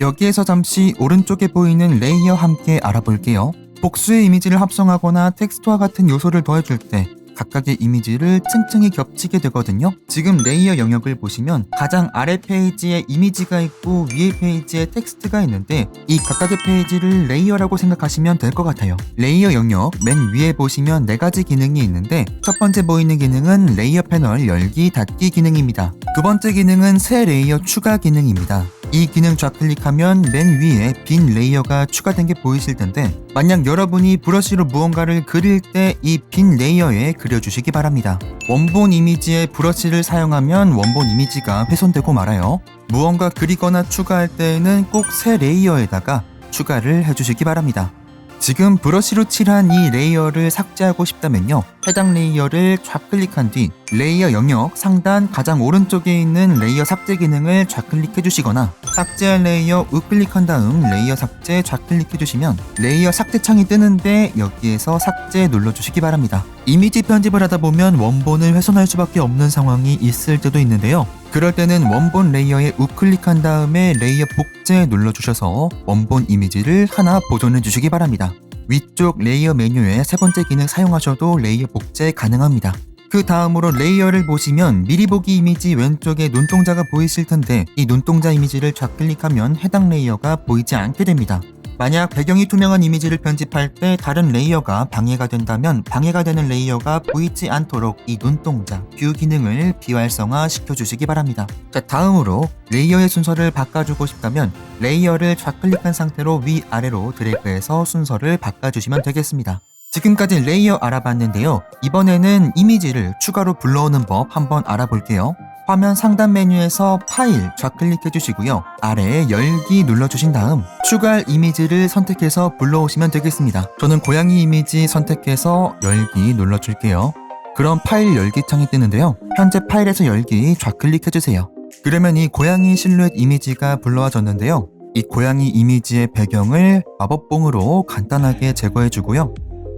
여기에서 잠시 오른쪽에 보이는 레이어 함께 알아볼게요. 복수의 이미지를 합성하거나 텍스트와 같은 요소를 더해줄 때 각각의 이미지를 층층이 겹치게 되거든요. 지금 레이어 영역을 보시면 가장 아래 페이지에 이미지가 있고 위에 페이지에 텍스트가 있는데 이 각각의 페이지를 레이어라고 생각하시면 될 것 같아요. 레이어 영역 맨 위에 보시면 4가지 기능이 있는데 첫 번째 보이는 기능은 레이어 패널 열기 닫기 기능입니다. 두 번째 기능은 새 레이어 추가 기능입니다. 이 기능 좌클릭하면 맨 위에 빈 레이어가 추가된 게 보이실 텐데 만약 여러분이 브러쉬로 무언가를 그릴 때 이 빈 레이어에 그려주시기 바랍니다. 원본 이미지에 브러쉬를 사용하면 원본 이미지가 훼손되고 말아요. 무언가 그리거나 추가할 때에는 꼭 새 레이어에다가 추가를 해주시기 바랍니다. 지금 브러쉬로 칠한 이 레이어를 삭제하고 싶다면요, 해당 레이어를 좌클릭한 뒤 레이어 영역 상단 가장 오른쪽에 있는 레이어 삭제 기능을 좌클릭해 주시거나 삭제할 레이어 우클릭한 다음 레이어 삭제 좌클릭해 주시면 레이어 삭제 창이 뜨는데 여기에서 삭제 눌러주시기 바랍니다. 이미지 편집을 하다 보면 원본을 훼손할 수밖에 없는 상황이 있을 때도 있는데요, 그럴 때는 원본 레이어에 우클릭한 다음에 레이어 복제 눌러주셔서 원본 이미지를 하나 보존해 주시기 바랍니다. 위쪽 레이어 메뉴의 세 번째 기능 사용하셔도 레이어 복제 가능합니다. 그 다음으로 레이어를 보시면 미리 보기 이미지 왼쪽에 눈동자가 보이실 텐데 이 눈동자 이미지를 좌클릭하면 해당 레이어가 보이지 않게 됩니다. 만약 배경이 투명한 이미지를 편집할 때 다른 레이어가 방해가 된다면 방해가 되는 레이어가 보이지 않도록 이 눈동자 뷰 기능을 비활성화 시켜주시기 바랍니다. 자, 다음으로 레이어의 순서를 바꿔주고 싶다면 레이어를 좌클릭한 상태로 위아래로 드래그해서 순서를 바꿔주시면 되겠습니다. 지금까지 레이어 알아봤는데요, 이번에는 이미지를 추가로 불러오는 법 한번 알아볼게요. 화면 상단 메뉴에서 파일 좌클릭해 주시고요, 아래에 열기 눌러주신 다음 추가할 이미지를 선택해서 불러오시면 되겠습니다. 저는 고양이 이미지 선택해서 열기 눌러줄게요. 그럼 파일 열기 창이 뜨는데요, 현재 파일에서 열기 좌클릭해 주세요. 그러면 이 고양이 실루엣 이미지가 불러와졌는데요, 이 고양이 이미지의 배경을 마법봉으로 간단하게 제거해 주고요,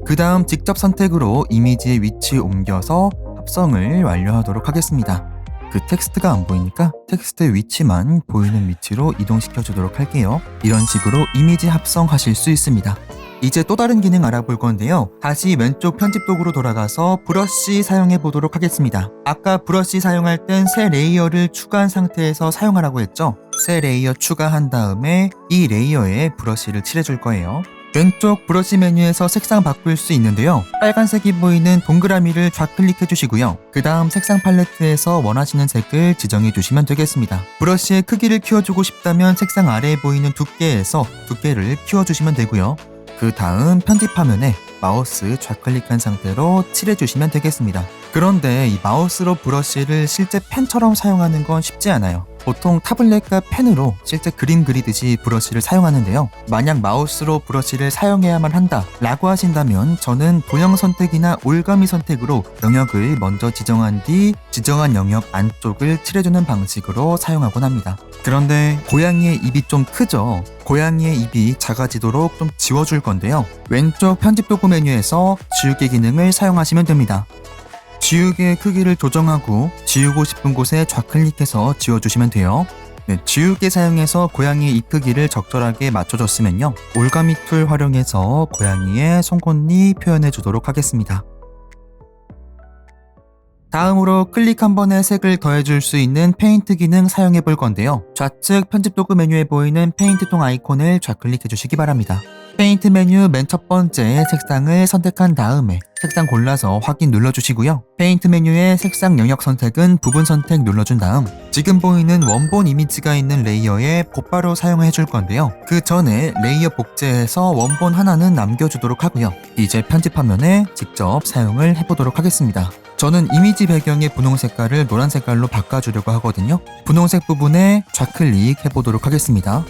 그 다음 직접 선택으로 이미지의 위치 옮겨서 합성을 완료하도록 하겠습니다. 그 텍스트가 안 보이니까 텍스트의 위치만 보이는 위치로 이동시켜 주도록 할게요. 이런 식으로 이미지 합성하실 수 있습니다. 이제 또 다른 기능 알아볼 건데요, 다시 왼쪽 편집 도구로 돌아가서 브러쉬 사용해 보도록 하겠습니다. 아까 브러쉬 사용할 땐 새 레이어를 추가한 상태에서 사용하라고 했죠. 새 레이어 추가한 다음에 이 레이어에 브러쉬를 칠해 줄 거예요. 왼쪽 브러쉬 메뉴에서 색상 바꿀 수 있는데요, 빨간색이 보이는 동그라미를 좌클릭해 주시고요, 그 다음 색상 팔레트에서 원하시는 색을 지정해 주시면 되겠습니다. 브러쉬의 크기를 키워주고 싶다면 색상 아래에 보이는 두께에서 두께를 키워주시면 되고요, 그 다음 편집 화면에 마우스 좌클릭한 상태로 칠해 주시면 되겠습니다. 그런데 이 마우스로 브러쉬를 실제 펜처럼 사용하는 건 쉽지 않아요. 보통 타블렛과 펜으로 실제 그림 그리듯이 브러쉬를 사용하는데요, 만약 마우스로 브러쉬를 사용해야만 한다 라고 하신다면 저는 도형 선택이나 올가미 선택으로 영역을 먼저 지정한 뒤 지정한 영역 안쪽을 칠해주는 방식으로 사용하곤 합니다. 그런데 고양이의 입이 좀 크죠? 고양이의 입이 작아지도록 좀 지워줄 건데요, 왼쪽 편집 도구 메뉴에서 지우개 기능을 사용하시면 됩니다. 지우개의 크기를 조정하고 지우고 싶은 곳에 좌클릭해서 지워주시면 돼요. 지우개 사용해서 고양이의 입 크기를 적절하게 맞춰줬으면요, 올가미 툴 활용해서 고양이의 송곳니 표현해 주도록 하겠습니다. 다음으로 클릭 한 번에 색을 더해줄 수 있는 페인트 기능 사용해 볼 건데요, 좌측 편집 도구 메뉴에 보이는 페인트 통 아이콘을 좌클릭해 주시기 바랍니다. 페인트 메뉴 맨 첫 번째 색상을 선택한 다음에 색상 골라서 확인 눌러주시고요, 페인트 메뉴의 색상 영역 선택은 부분 선택 눌러준 다음 지금 보이는 원본 이미지가 있는 레이어에 곧바로 사용해 줄 건데요, 그 전에 레이어 복제해서 원본 하나는 남겨주도록 하고요, 이제 편집 화면에 직접 사용을 해보도록 하겠습니다. 저는 이미지 배경의 분홍 색깔을 노란 색깔로 바꿔주려고 하거든요. 분홍색 부분에 좌클릭 해보도록 하겠습니다.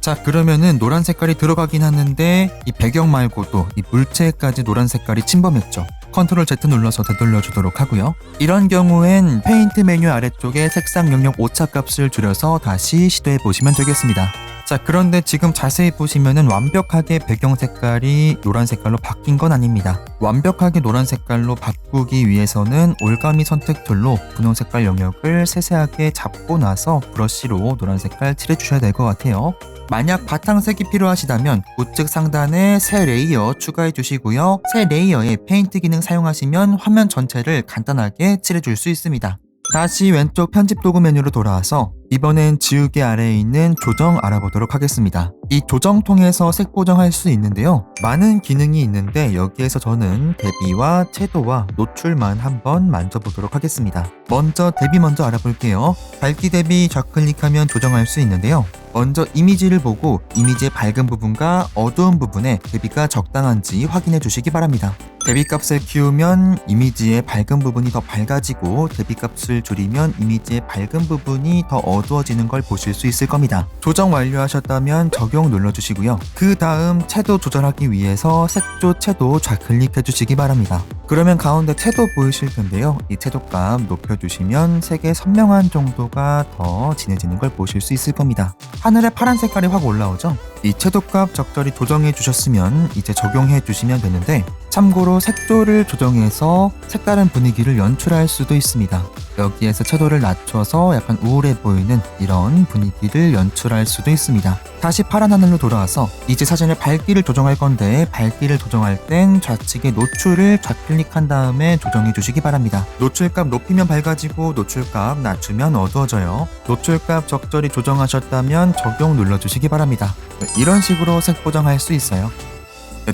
자, 그러면은 노란 색깔이 들어가긴 하는데 이 배경 말고도 이 물체까지 노란 색깔이 침범했죠. 컨트롤 Z 눌러서 되돌려 주도록 하고요. 이런 경우엔 페인트 메뉴 아래쪽에 색상 영역 오차 값을 줄여서 다시 시도해 보시면 되겠습니다. 자, 그런데 지금 자세히 보시면은 완벽하게 배경 색깔이 노란 색깔로 바뀐 건 아닙니다. 완벽하게 노란 색깔로 바꾸기 위해서는 올가미 선택 툴로 분홍 색깔 영역을 세세하게 잡고 나서 브러쉬로 노란 색깔 칠해주셔야 될 것 같아요. 만약 바탕색이 필요하시다면 우측 상단에 새 레이어 추가해 주시고요. 새 레이어에 페인트 기능 사용하시면 화면 전체를 간단하게 칠해줄 수 있습니다. 다시 왼쪽 편집 도구 메뉴로 돌아와서 이번엔 지우개 아래에 있는 조정 알아보도록 하겠습니다. 이 조정 통해서 색 보정할 수 있는데요. 많은 기능이 있는데 여기에서 저는 대비와 채도와 노출만 한번 만져보도록 하겠습니다. 먼저 대비 먼저 알아볼게요. 밝기 대비 좌클릭하면 조정할 수 있는데요. 먼저 이미지를 보고 이미지의 밝은 부분과 어두운 부분에 대비가 적당한지 확인해 주시기 바랍니다. 대비값을 키우면 이미지의 밝은 부분이 더 밝아지고 대비값을 줄이면 이미지의 밝은 부분이 더 어두워지는 걸 보실 수 있을 겁니다. 조정 완료하셨다면 적용 눌러주시고요. 그 다음 채도 조절하기 위해서 색조 채도 좌클릭해 주시기 바랍니다. 그러면 가운데 채도 보이실 텐데요. 이 채도값 높여주시면 색의 선명한 정도가 더 진해지는 걸 보실 수 있을 겁니다. 하늘에 파란 색깔이 확 올라오죠? 이 채도값 적절히 조정해 주셨으면 이제 적용해 주시면 되는데, 참고로 색조를 조정해서 색다른 분위기를 연출할 수도 있습니다. 여기에서 채도를 낮춰서 약간 우울해 보이는 이런 분위기를 연출할 수도 있습니다. 다시 파란 하늘로 돌아와서 이제 사진의 밝기를 조정할 건데, 밝기를 조정할 땐 좌측의 노출을 좌클릭한 다음에 조정해 주시기 바랍니다. 노출값 높이면 밝아지고 노출값 낮추면 어두워져요. 노출값 적절히 조정하셨다면 적용 눌러주시기 바랍니다. 이런 식으로 색 보정할 수 있어요.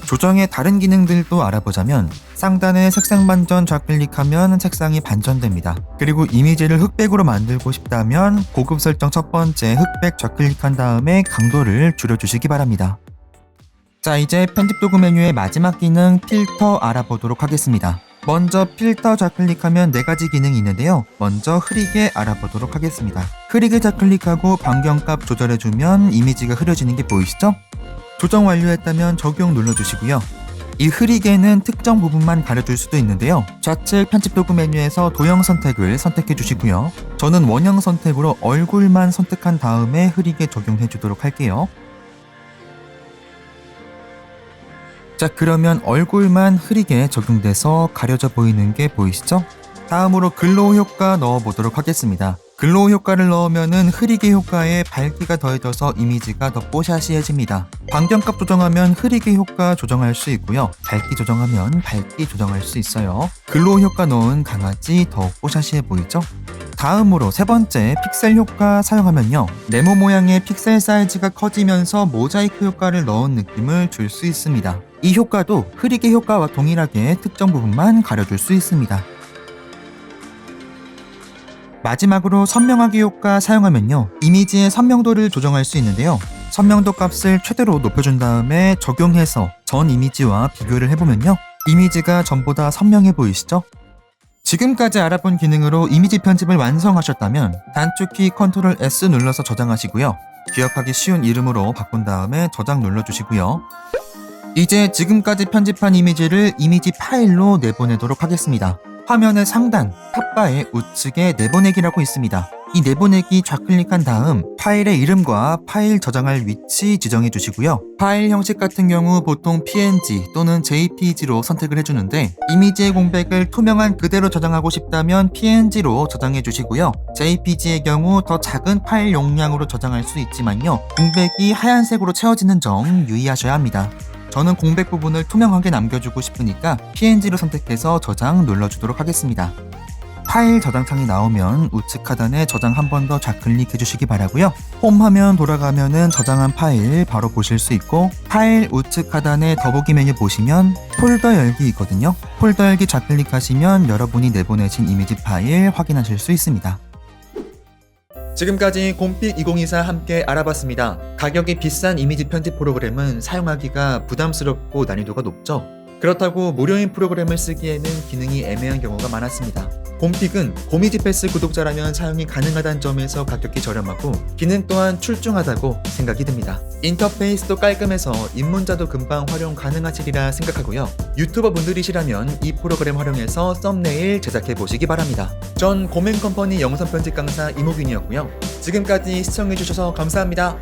조정의 다른 기능들도 알아보자면 상단에 색상 반전 좌클릭하면 색상이 반전됩니다. 그리고 이미지를 흑백으로 만들고 싶다면 고급 설정 첫 번째 흑백 좌클릭한 다음에 강도를 줄여주시기 바랍니다. 자, 이제 편집 도구 메뉴의 마지막 기능 필터 알아보도록 하겠습니다. 먼저 필터 좌클릭하면 4가지 기능이 있는데요. 먼저 흐리게 알아보도록 하겠습니다. 흐리게 좌클릭하고 변경값 조절해주면 이미지가 흐려지는 게 보이시죠? 조정 완료했다면 적용 눌러주시고요. 이 흐리게는 특정 부분만 가려줄 수도 있는데요. 좌측 편집 도구 메뉴에서 도형 선택을 선택해 주시고요. 저는 원형 선택으로 얼굴만 선택한 다음에 흐리게 적용해 주도록 할게요. 자, 그러면 얼굴만 흐리게 적용돼서 가려져 보이는 게 보이시죠? 다음으로 글로우 효과 넣어보도록 하겠습니다. 글로우 효과를 넣으면은 흐리게 효과에 밝기가 더해져서 이미지가 더 뽀샤시해집니다. 반경값 조정하면 흐리게 효과 조정할 수 있고요. 밝기 조정하면 밝기 조정할 수 있어요. 글로우 효과 넣은 강아지 더욱 뽀샤시해 보이죠? 다음으로 세 번째 픽셀 효과 사용하면요. 네모 모양의 픽셀 사이즈가 커지면서 모자이크 효과를 넣은 느낌을 줄 수 있습니다. 이 효과도 흐리게 효과와 동일하게 특정 부분만 가려줄 수 있습니다. 마지막으로 선명하게 효과 사용하면요. 이미지의 선명도를 조정할 수 있는데요. 선명도 값을 최대로 높여준 다음에 적용해서 전 이미지와 비교를 해보면요. 이미지가 전보다 선명해 보이시죠? 지금까지 알아본 기능으로 이미지 편집을 완성하셨다면 단축키 컨트롤 S 눌러서 저장하시고요. 기억하기 쉬운 이름으로 바꾼 다음에 저장 눌러주시고요. 이제 지금까지 편집한 이미지를 이미지 파일로 내보내도록 하겠습니다. 화면의 상단, 탑바의 우측에 내보내기라고 있습니다. 이 내보내기 좌클릭한 다음 파일의 이름과 파일 저장할 위치 지정해 주시고요. 파일 형식 같은 경우 보통 PNG 또는 JPG로 선택을 해주는데, 이미지의 공백을 투명한 그대로 저장하고 싶다면 PNG로 저장해 주시고요. JPG의 경우 더 작은 파일 용량으로 저장할 수 있지만요. 공백이 하얀색으로 채워지는 점 유의하셔야 합니다. 저는 공백 부분을 투명하게 남겨주고 싶으니까 PNG로 선택해서 저장 눌러주도록 하겠습니다. 파일 저장 창이 나오면 우측 하단에 저장 한 번 더 좌클릭해 주시기 바라고요. 홈 화면 돌아가면은 저장한 파일 바로 보실 수 있고, 파일 우측 하단에 더보기 메뉴 보시면 폴더 열기 있거든요. 폴더 열기 좌클릭하시면 여러분이 내보내신 이미지 파일 확인하실 수 있습니다. 지금까지 곰픽 2024 함께 알아봤습니다. 가격이 비싼 이미지 편집 프로그램은 사용하기가 부담스럽고 난이도가 높죠. 그렇다고 무료인 프로그램을 쓰기에는 기능이 애매한 경우가 많았습니다. 곰픽은 고미지 패스 구독자라면 사용이 가능하다는 점에서 가격이 저렴하고 기능 또한 출중하다고 생각이 듭니다. 인터페이스도 깔끔해서 입문자도 금방 활용 가능하시리라 생각하고요. 유튜버 분들이시라면 이 프로그램 활용해서 썸네일 제작해 보시기 바랍니다. 전 고맨컴퍼니 영상 편집 강사 이모균이었고요. 지금까지 시청해 주셔서 감사합니다.